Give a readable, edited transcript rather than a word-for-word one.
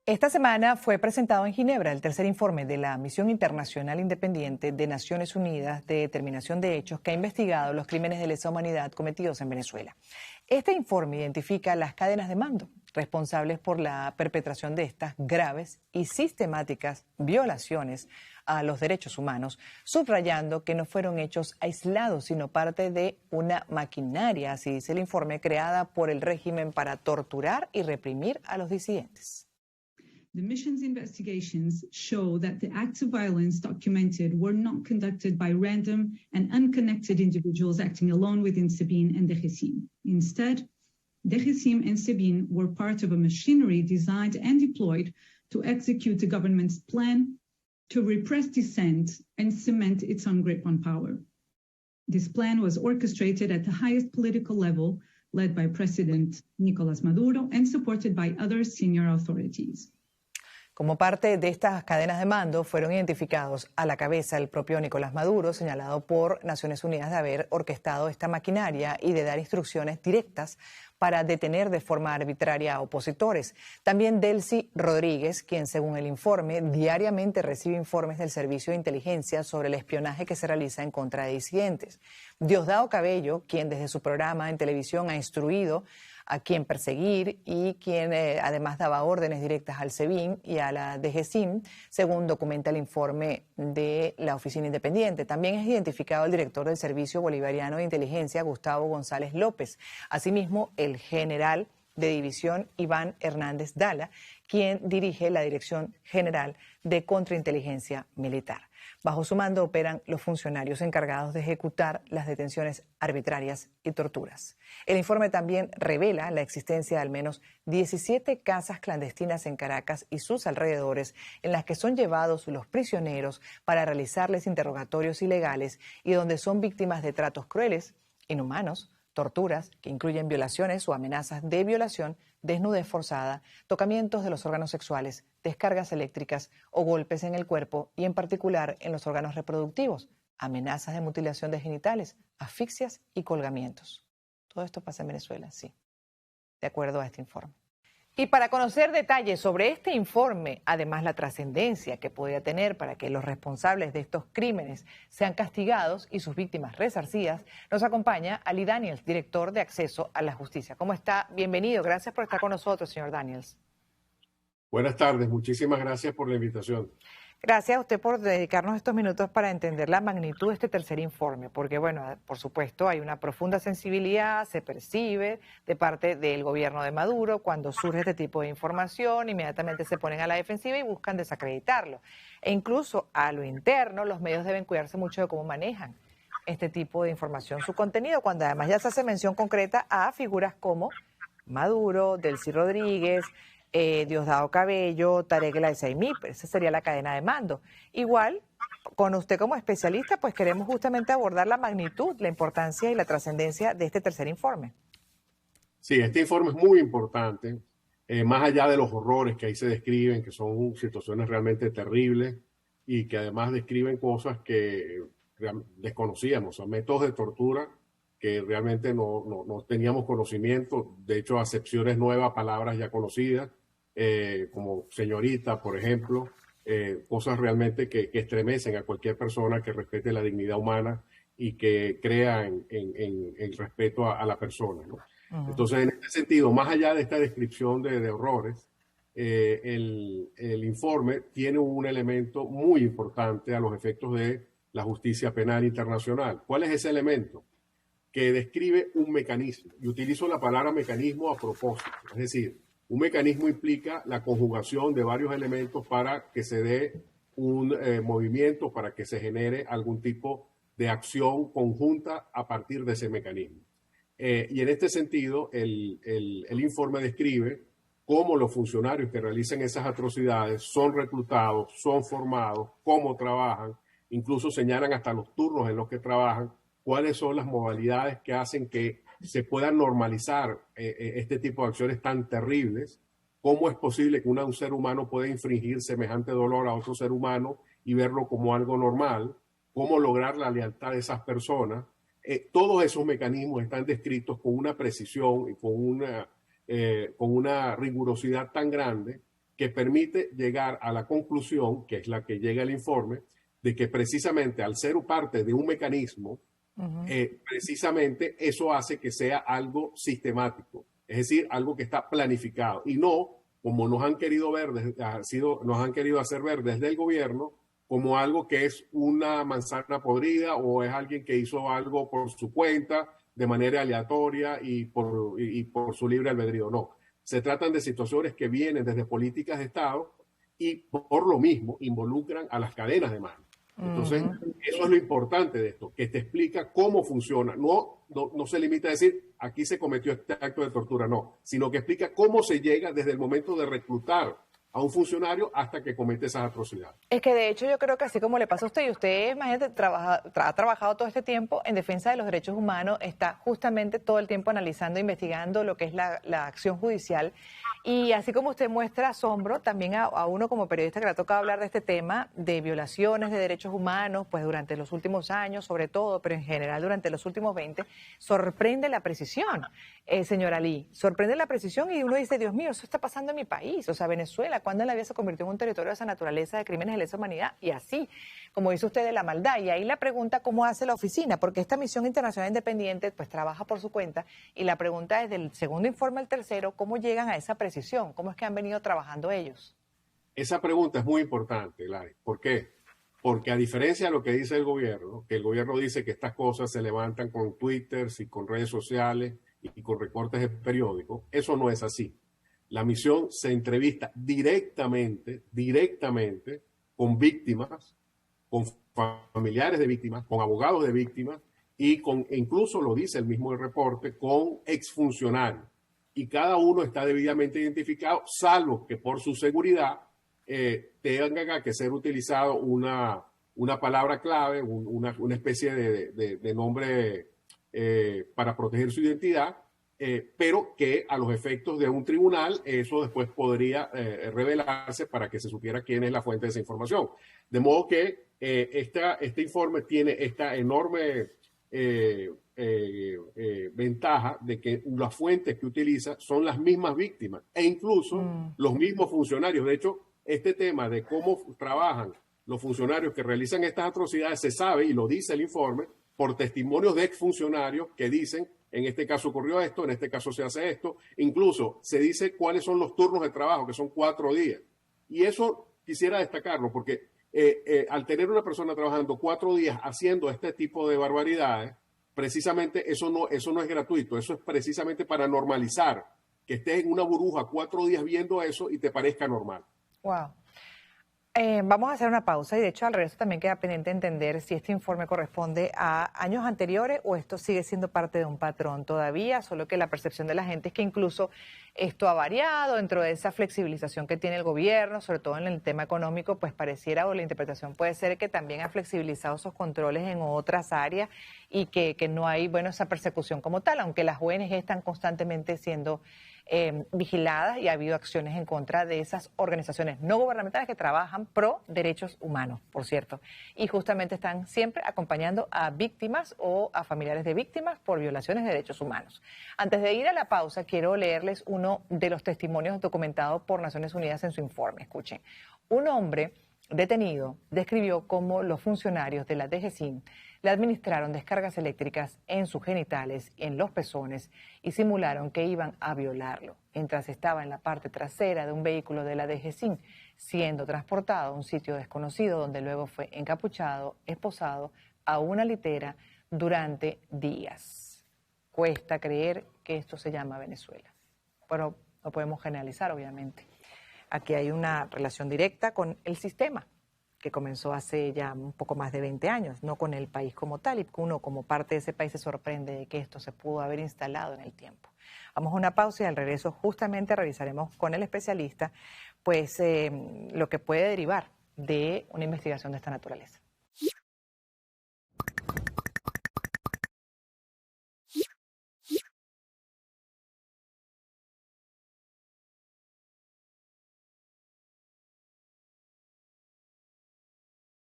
Esta semana fue presentado en Ginebra el tercer informe de la Misión Internacional Independiente de Naciones Unidas de Determinación de Hechos que ha investigado los crímenes de lesa humanidad cometidos en Venezuela. Este informe identifica las cadenas de mando responsables por la perpetración de estas graves y sistemáticas violaciones a los derechos humanos, subrayando que no fueron hechos aislados, sino parte de una maquinaria, así dice el informe, creada por el régimen para torturar y reprimir a los disidentes. The mission's investigations show that the acts of violence documented were not conducted by random and unconnected individuals acting alone within Sabin and Dejecim. Instead, Dejecim and Sabin were part of a machinery designed and deployed to execute the government's plan to repress dissent and cement its own grip on power. This plan was orchestrated at the highest political level, led by President Nicolás Maduro and supported by other senior authorities. Como parte de estas cadenas de mando, fueron identificados a la cabeza el propio Nicolás Maduro, señalado por Naciones Unidas de haber orquestado esta maquinaria y de dar instrucciones directas para detener de forma arbitraria a opositores. También Delcy Rodríguez, quien según el informe diariamente recibe informes del Servicio de Inteligencia sobre el espionaje que se realiza en contra de disidentes. Diosdado Cabello, quien desde su programa en televisión ha instruido a quién perseguir y quien además daba órdenes directas al SEBIN y a la DGCIM, según documenta el informe de la Oficina Independiente. También es identificado el director del Servicio Bolivariano de Inteligencia, Gustavo González López. Asimismo, el general de división Iván Hernández Dala, quien dirige la Dirección General de Contrainteligencia Militar. Bajo su mando operan los funcionarios encargados de ejecutar las detenciones arbitrarias y torturas. El informe también revela la existencia de al menos 17 casas clandestinas en Caracas y sus alrededores en las que son llevados los prisioneros para realizarles interrogatorios ilegales y donde son víctimas de tratos crueles, inhumanos, torturas que incluyen violaciones o amenazas de violación, desnudez forzada, tocamientos de los órganos sexuales, descargas eléctricas o golpes en el cuerpo y en particular en los órganos reproductivos, amenazas de mutilación de genitales, asfixias y colgamientos. Todo esto pasa en Venezuela, sí, de acuerdo a este informe. Y para conocer detalles sobre este informe, además la trascendencia que podría tener para que los responsables de estos crímenes sean castigados y sus víctimas resarcidas, nos acompaña Ali Daniels, director de Acceso a la Justicia. ¿Cómo está? Bienvenido. Gracias por estar con nosotros, señor Daniels. Buenas tardes. Muchísimas gracias por la invitación. Gracias a usted por dedicarnos estos minutos para entender la magnitud de este tercer informe, porque, bueno, por supuesto, hay una profunda sensibilidad, se percibe de parte del gobierno de Maduro cuando surge este tipo de información, inmediatamente se ponen a la defensiva y buscan desacreditarlo. E incluso a lo interno, los medios deben cuidarse mucho de cómo manejan este tipo de información, su contenido, cuando además ya se hace mención concreta a figuras como Maduro, Delcy Rodríguez, Diosdado Cabello, Tarek El Aizami. Esa sería la cadena de mando. Igual, con usted como especialista, pues queremos justamente abordar la magnitud, la importancia y la trascendencia de este tercer informe. Sí, este informe es muy importante, más allá de los horrores que ahí se describen, que son situaciones realmente terribles y que además describen cosas que desconocíamos, son métodos de tortura que realmente no teníamos conocimiento, de hecho acepciones nuevas, palabras ya conocidas, como señorita, por ejemplo, cosas realmente que estremecen a cualquier persona que respete la dignidad humana y que crea en el respeto a la persona, ¿no? Uh-huh. Entonces, en este sentido, más allá de esta descripción de horrores, el informe tiene un elemento muy importante a los efectos de la justicia penal internacional. ¿Cuál es ese elemento? Que describe un mecanismo, y utilizo la palabra mecanismo a propósito, es decir, un mecanismo implica la conjugación de varios elementos para que se dé un movimiento, para que se genere algún tipo de acción conjunta a partir de ese mecanismo. Y en este sentido, el informe describe cómo los funcionarios que realizan esas atrocidades son reclutados, son formados, cómo trabajan, incluso señalan hasta los turnos en los que trabajan, cuáles son las modalidades que hacen que se puedan normalizar este tipo de acciones tan terribles. ¿Cómo es posible que un ser humano pueda infringir semejante dolor a otro ser humano y verlo como algo normal? ¿Cómo lograr la lealtad de esas personas? Todos esos mecanismos están descritos con una precisión y con una rigurosidad tan grande que permite llegar a la conclusión, que es la que llega el informe, de que precisamente al ser parte de un mecanismo, precisamente eso hace que sea algo sistemático, es decir, algo que está planificado y no como nos han querido ver, nos han querido hacer ver desde el gobierno como algo que es una manzana podrida o es alguien que hizo algo por su cuenta, de manera aleatoria y por su libre albedrío. No, se tratan de situaciones que vienen desde políticas de Estado y por lo mismo involucran a las cadenas de mando. Entonces, eso es lo importante de esto, que te explica cómo funciona. No se limita a decir, aquí se cometió este acto de tortura, no, sino que explica cómo se llega desde el momento de reclutar a un funcionario hasta que comete esas atrocidades. Es que de hecho yo creo que así como le pasa a usted, y usted, imagínate, ha trabajado todo este tiempo en defensa de los derechos humanos, está justamente todo el tiempo analizando, investigando lo que es la acción judicial, y así como usted muestra asombro, también a uno como periodista que le ha tocado hablar de este tema, de violaciones de derechos humanos, pues durante los últimos años, sobre todo, pero en general durante los últimos 20, sorprende la precisión, señor Ali, sorprende la precisión y uno dice, Dios mío, eso está pasando en mi país, o sea, Venezuela, cuando en la vida se convirtió en un territorio de esa naturaleza de crímenes de lesa humanidad y así, como dice usted, de la maldad. Y ahí la pregunta, ¿cómo hace la oficina? Porque esta misión internacional independiente pues trabaja por su cuenta y la pregunta es del segundo informe al tercero, ¿cómo llegan a esa precisión? ¿Cómo es que han venido trabajando ellos? Esa pregunta es muy importante, Gladys. ¿Por qué? Porque a diferencia de lo que dice el gobierno, que el gobierno dice que estas cosas se levantan con Twitter y con redes sociales y con recortes de periódicos, eso no es así. La misión se entrevista directamente con víctimas, con familiares de víctimas, con abogados de víctimas y incluso lo dice el mismo reporte, con exfuncionarios. Y cada uno está debidamente identificado, salvo que por su seguridad tenga que ser utilizado una palabra clave, una especie de nombre para proteger su identidad, pero que a los efectos de un tribunal eso después podría revelarse para que se supiera quién es la fuente de esa información. De modo que este informe tiene esta enorme ventaja de que las fuentes que utiliza son las mismas víctimas e incluso los mismos funcionarios. De hecho, este tema de cómo trabajan los funcionarios que realizan estas atrocidades se sabe, y lo dice el informe, por testimonios de exfuncionarios que dicen, en este caso ocurrió esto, en este caso se hace esto, incluso se dice cuáles son los turnos de trabajo, que son 4 días. Y eso quisiera destacarlo, porque al tener una persona trabajando 4 días haciendo este tipo de barbaridades, precisamente eso no es gratuito, eso es precisamente para normalizar, que estés en una burbuja 4 días viendo eso y te parezca normal. Wow. Vamos a hacer una pausa y de hecho al regreso también queda pendiente entender si este informe corresponde a años anteriores o esto sigue siendo parte de un patrón todavía, solo que la percepción de la gente es que incluso esto ha variado dentro de esa flexibilización que tiene el gobierno, sobre todo en el tema económico, pues pareciera o la interpretación puede ser que también ha flexibilizado esos controles en otras áreas y que no hay, bueno, esa persecución como tal, aunque las ONG están constantemente siendo vigiladas y ha habido acciones en contra de esas organizaciones no gubernamentales que trabajan pro derechos humanos, por cierto, y justamente están siempre acompañando a víctimas o a familiares de víctimas por violaciones de derechos humanos. Antes de ir a la pausa, quiero leerles uno de los testimonios documentados por Naciones Unidas en su informe. Escuchen, un hombre detenido describió cómo los funcionarios de la DGCIN le administraron descargas eléctricas en sus genitales y en los pezones y simularon que iban a violarlo mientras estaba en la parte trasera de un vehículo de la DGCIN, siendo transportado a un sitio desconocido donde luego fue encapuchado, esposado a una litera durante días. Cuesta creer que esto se llama Venezuela, pero no podemos generalizar, obviamente. Aquí hay una relación directa con el sistema que comenzó hace ya un poco más de 20 años, no con el país como tal, y uno como parte de ese país se sorprende de que esto se pudo haber instalado en el tiempo. Vamos a una pausa y al regreso justamente revisaremos con el especialista pues lo que puede derivar de una investigación de esta naturaleza.